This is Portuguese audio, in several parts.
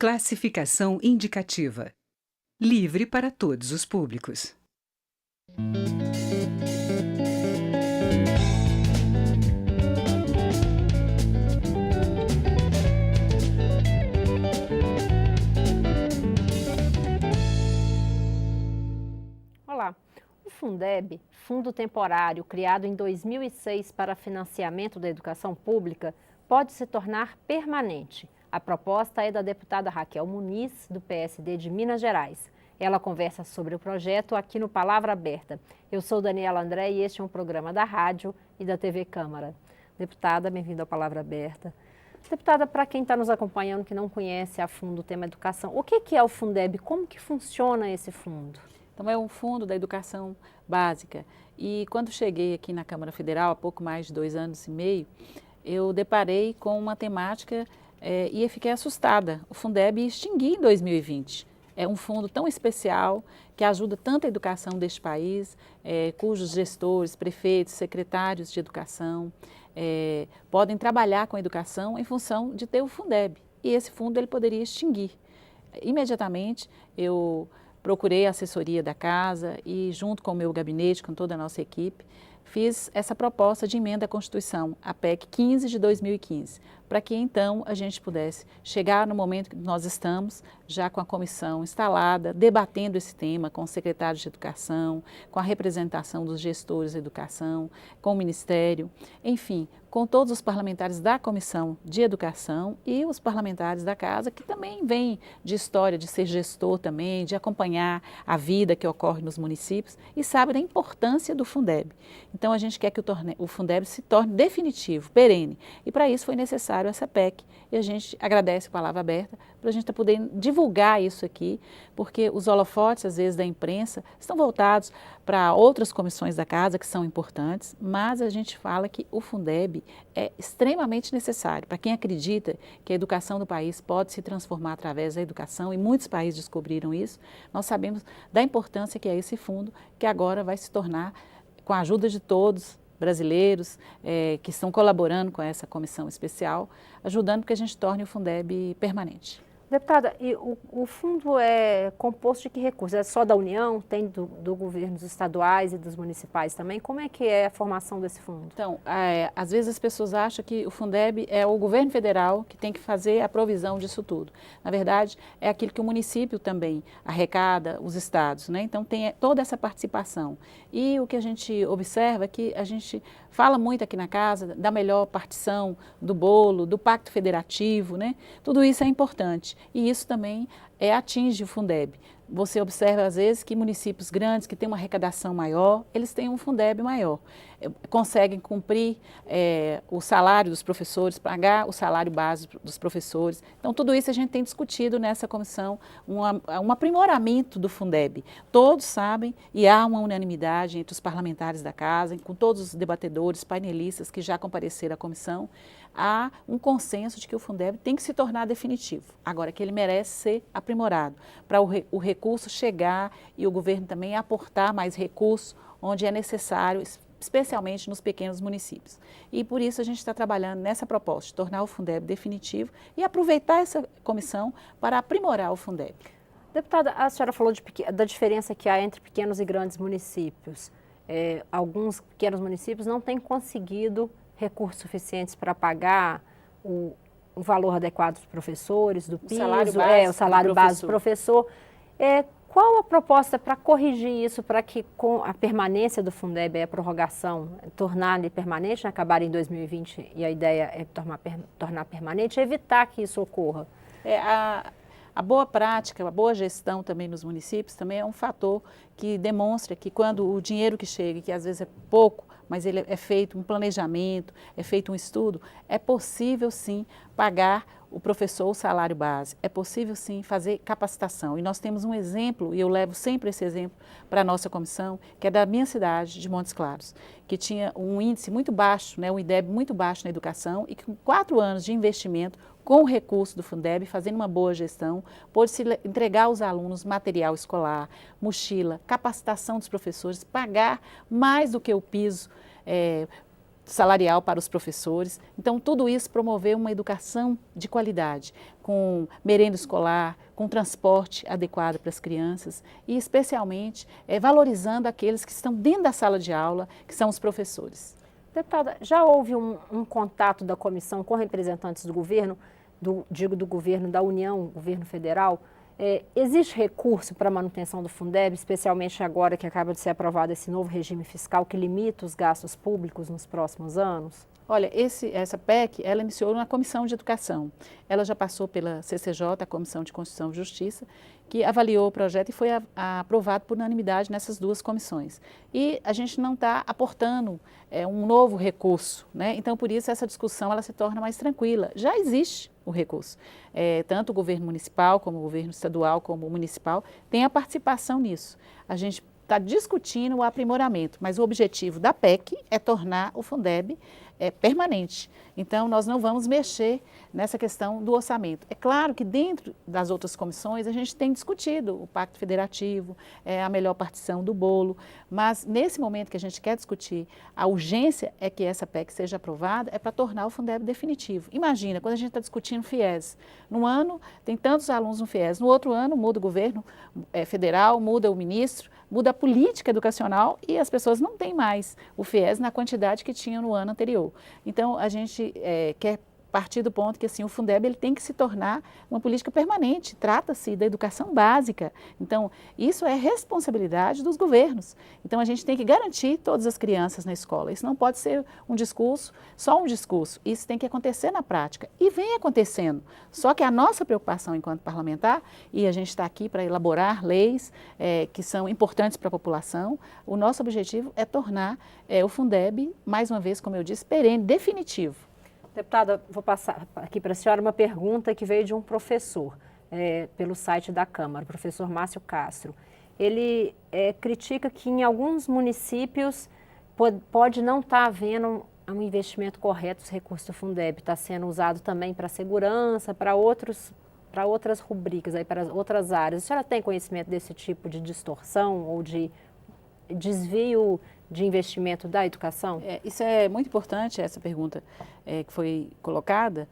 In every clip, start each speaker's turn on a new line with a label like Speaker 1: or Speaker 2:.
Speaker 1: Classificação indicativa. Livre para todos os públicos.
Speaker 2: Olá, o Fundeb, Fundo Temporário criado em 2006 para financiamento da educação pública, pode se tornar permanente. A proposta é da deputada Raquel Muniz, do PSD de Minas Gerais. Ela conversa sobre o projeto aqui no Palavra Aberta. Eu sou Daniela André e este é um programa da rádio e da TV Câmara. Deputada, bem-vinda ao Palavra Aberta. Deputada, para quem está nos acompanhando que não conhece a fundo o tema educação, o que é o Fundeb? Como que funciona esse fundo?
Speaker 3: Então, é um fundo da educação básica. E quando cheguei aqui na Câmara Federal, há pouco mais de 2 anos e meio, eu deparei com uma temática e fiquei assustada. O Fundeb ia extinguir em 2020. É um fundo tão especial que ajuda tanto a educação deste país, cujos gestores, prefeitos, secretários de educação podem trabalhar com a educação em função de ter o Fundeb. E esse fundo ele poderia extinguir. Imediatamente eu procurei a assessoria da casa e, junto com o meu gabinete, com toda a nossa equipe, fiz essa proposta de emenda à Constituição, a PEC 15 de 2015, para que então a gente pudesse chegar no momento que nós estamos, já com a comissão instalada, debatendo esse tema com os secretários de educação, com a representação dos gestores da educação, com o Ministério, enfim, com todos os parlamentares da Comissão de Educação e os parlamentares da Casa, que também vêm de história de ser gestor também, de acompanhar a vida que ocorre nos municípios e sabe da importância do Fundeb. Então, a gente quer que o Fundeb se torne definitivo, perene, e para isso foi necessário essa PEC. E a gente agradece a Palavra Aberta para a gente estar podendo divulgar isso aqui, porque os holofotes, às vezes, da imprensa estão voltados para outras comissões da Casa que são importantes, mas a gente fala que o Fundeb é extremamente necessário para quem acredita que a educação do país pode se transformar através da educação, e muitos países descobriram isso. Nós sabemos da importância que é esse fundo, que agora vai se tornar, com a ajuda de todos, brasileiros que estão colaborando com essa comissão especial, ajudando que a gente torne o Fundeb permanente.
Speaker 2: Deputada, e o fundo é composto de que recursos? É só da União? Tem do governos estaduais e dos municipais também? Como é que é a formação desse fundo?
Speaker 3: Então, às vezes as pessoas acham que o Fundeb é o governo federal que tem que fazer a provisão disso tudo. Na verdade, é aquilo que o município também arrecada, os estados, né? Então, tem toda essa participação. E o que a gente observa é que a gente fala muito aqui na casa da melhor partição do bolo, do pacto federativo, né? Tudo isso é importante. E isso também atinge o Fundeb. Você observa, às vezes, que municípios grandes, que têm uma arrecadação maior, eles têm um Fundeb maior. Conseguem cumprir o salário dos professores, pagar o salário básico dos professores. Então, tudo isso a gente tem discutido nessa comissão, um aprimoramento do Fundeb. Todos sabem e há uma unanimidade entre os parlamentares da casa, com todos os debatedores, painelistas que já compareceram à comissão, há um consenso de que o Fundeb tem que se tornar definitivo. Agora, que ele merece ser aprimorado, para o recurso chegar e o governo também aportar mais recursos onde é necessário, especialmente nos pequenos municípios. E por isso a gente está trabalhando nessa proposta de tornar o Fundeb definitivo e aproveitar essa comissão para aprimorar o Fundeb.
Speaker 2: Deputada, a senhora falou da diferença que há entre pequenos e grandes municípios. Alguns pequenos municípios não têm conseguido recursos suficientes para pagar o valor adequado dos professores, do piso, o salário base do professor. Qual a proposta para corrigir isso, para que com a permanência do Fundeb, a prorrogação, tornar-lhe permanente, acabar em 2020 e a ideia é tornar permanente, evitar que isso ocorra?
Speaker 3: A boa prática, a boa gestão também nos municípios também é um fator que demonstra que quando o dinheiro que chega, que às vezes é pouco, mas ele é feito um planejamento, é feito um estudo, é possível sim pagar o professor o salário base, é possível sim fazer capacitação. E nós temos um exemplo, e eu levo sempre esse exemplo para a nossa comissão, que é da minha cidade, de Montes Claros, que tinha um índice muito baixo, um IDEB muito baixo na educação, e que com 4 anos de investimento, com o recurso do Fundeb, fazendo uma boa gestão, pôde-se entregar aos alunos material escolar, mochila, capacitação dos professores, pagar mais do que o piso salarial para os professores. Então, tudo isso promover uma educação de qualidade, com merenda escolar, com transporte adequado para as crianças e, especialmente, valorizando aqueles que estão dentro da sala de aula, que são os professores.
Speaker 2: Deputada, já houve um contato da comissão com representantes do governo, do governo da União, governo federal? Existe recurso para a manutenção do Fundeb, especialmente agora que acaba de ser aprovado esse novo regime fiscal que limita os gastos públicos nos próximos anos?
Speaker 3: Olha, essa PEC, ela iniciou na Comissão de Educação. Ela já passou pela CCJ, a Comissão de Constituição e Justiça, que avaliou o projeto e foi aprovado por unanimidade nessas duas comissões. E a gente não está aportando um novo recurso, né? Então, por isso, essa discussão ela se torna mais tranquila. Já existe o recurso. Tanto o governo municipal, como o governo estadual, como o municipal, tem a participação nisso. A gente está discutindo o aprimoramento, mas o objetivo da PEC é tornar o Fundeb permanente. Então, nós não vamos mexer nessa questão do orçamento. É claro que dentro das outras comissões a gente tem discutido o Pacto Federativo, a melhor partição do bolo, mas nesse momento que a gente quer discutir, a urgência é que essa PEC seja aprovada, é para tornar o Fundeb definitivo. Imagina, quando a gente está discutindo FIES, num ano tem tantos alunos no FIES, no outro ano muda o governo federal, muda o ministro, muda a política educacional e as pessoas não têm mais o FIES na quantidade que tinham no ano anterior. Então, a gente quer partir do ponto que assim, o Fundeb ele tem que se tornar uma política permanente, trata-se da educação básica. Então, isso é responsabilidade dos governos. Então, a gente tem que garantir todas as crianças na escola. Isso não pode ser um discurso, só um discurso. Isso tem que acontecer na prática. E vem acontecendo. Só que a nossa preocupação enquanto parlamentar, e a gente está aqui para elaborar leis que são importantes para a população, o nosso objetivo é tornar o Fundeb, mais uma vez, como eu disse, perene, definitivo.
Speaker 2: Deputada, vou passar aqui para a senhora uma pergunta que veio de um professor, pelo site da Câmara, o professor Márcio Castro. Ele critica que em alguns municípios pode não estar havendo um investimento correto dos recursos do Fundeb, está sendo usado também para segurança, para outras rubricas, para outras áreas. A senhora tem conhecimento desse tipo de distorção ou de desvio de investimento da educação?
Speaker 3: Isso é muito importante, essa pergunta que foi colocada.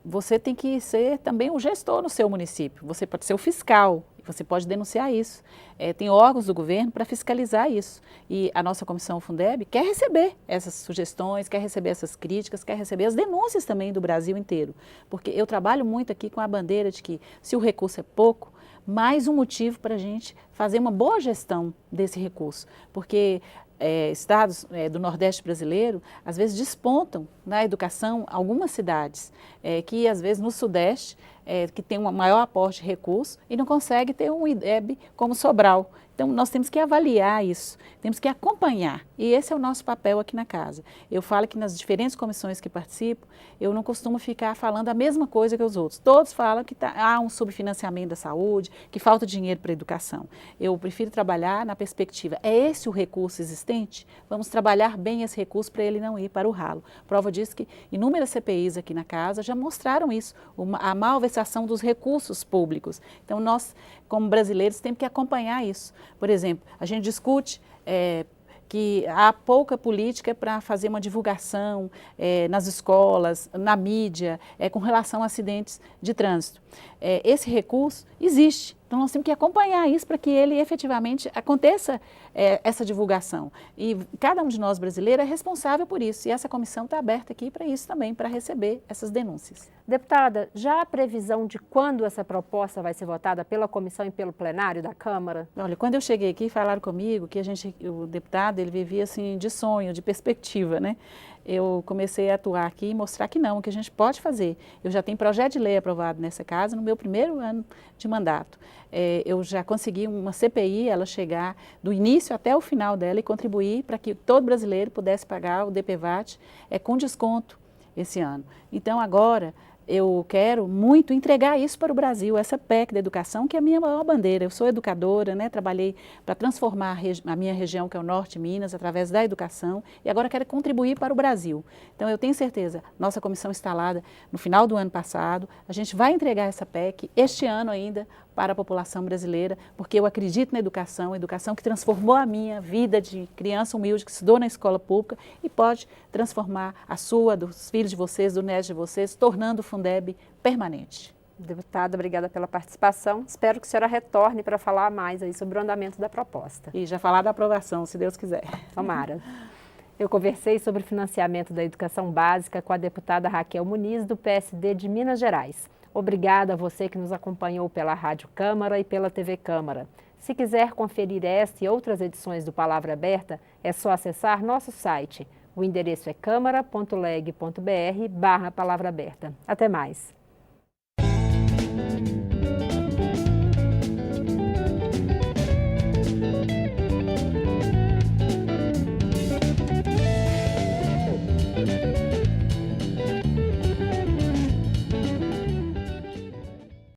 Speaker 3: Você tem que ser também o gestor no seu município, você pode ser o fiscal, você pode denunciar isso. Tem órgãos do governo para fiscalizar isso. E a nossa Comissão Fundeb quer receber essas sugestões, quer receber essas críticas, quer receber as denúncias também do Brasil inteiro. Porque eu trabalho muito aqui com a bandeira de que se o recurso é pouco, mais um motivo para a gente fazer uma boa gestão desse recurso. Porque estados do Nordeste brasileiro, às vezes despontam na educação algumas cidades, que às vezes no Sudeste, que tem um maior aporte de recursos e não consegue ter um IDEB como Sobral. Então, nós temos que avaliar isso, temos que acompanhar, e esse é o nosso papel aqui na casa. Eu falo que nas diferentes comissões que participo, eu não costumo ficar falando a mesma coisa que os outros. Todos falam que há um subfinanciamento da saúde, que falta dinheiro para a educação. Eu prefiro trabalhar na perspectiva, é esse o recurso existente? Vamos trabalhar bem esse recurso para ele não ir para o ralo. Prova disso que inúmeras CPIs aqui na casa já mostraram isso, a malversação dos recursos públicos. Então, nós, como brasileiros, temos que acompanhar isso. Por exemplo, a gente discute que há pouca política para fazer uma divulgação nas escolas, na mídia, com relação a acidentes de trânsito. Esse recurso existe, então nós temos que acompanhar isso para que ele efetivamente aconteça essa divulgação. E cada um de nós brasileiros é responsável por isso, e essa comissão está aberta aqui para isso também, para receber essas denúncias.
Speaker 2: Deputada, já há previsão de quando essa proposta vai ser votada pela comissão e pelo plenário da Câmara?
Speaker 3: Olha, quando eu cheguei aqui, falaram comigo que o deputado, ele vivia assim de sonho, de perspectiva, né? Eu comecei a atuar aqui e mostrar que não, que a gente pode fazer. Eu já tenho projeto de lei aprovado nessa casa no meu primeiro ano de mandato. Eu já consegui uma CPI, ela chegar do início até o final dela e contribuir para que todo brasileiro pudesse pagar o DPVAT com desconto esse ano. Então, agora, eu quero muito entregar isso para o Brasil, essa PEC da educação, que é a minha maior bandeira. Eu sou educadora, né? Trabalhei para transformar a minha região, que é o Norte de Minas, através da educação, e agora quero contribuir para o Brasil. Então, eu tenho certeza, nossa comissão instalada no final do ano passado, a gente vai entregar essa PEC este ano ainda para a população brasileira, porque eu acredito na educação que transformou a minha vida de criança humilde que estudou na escola pública e pode transformar a sua, dos filhos de vocês, do neto de vocês, tornando o Fundeb permanente.
Speaker 2: Deputada, obrigada pela participação. Espero que a senhora retorne para falar mais aí sobre o andamento da proposta.
Speaker 3: E já falar da aprovação, se Deus quiser.
Speaker 2: Tomara. Eu conversei sobre o financiamento da educação básica com a deputada Raquel Muniz, do PSD de Minas Gerais. Obrigada a você que nos acompanhou pela Rádio Câmara e pela TV Câmara. Se quiser conferir esta e outras edições do Palavra Aberta, é só acessar nosso site. O endereço é câmara.leg.br/palavra aberta. Até mais.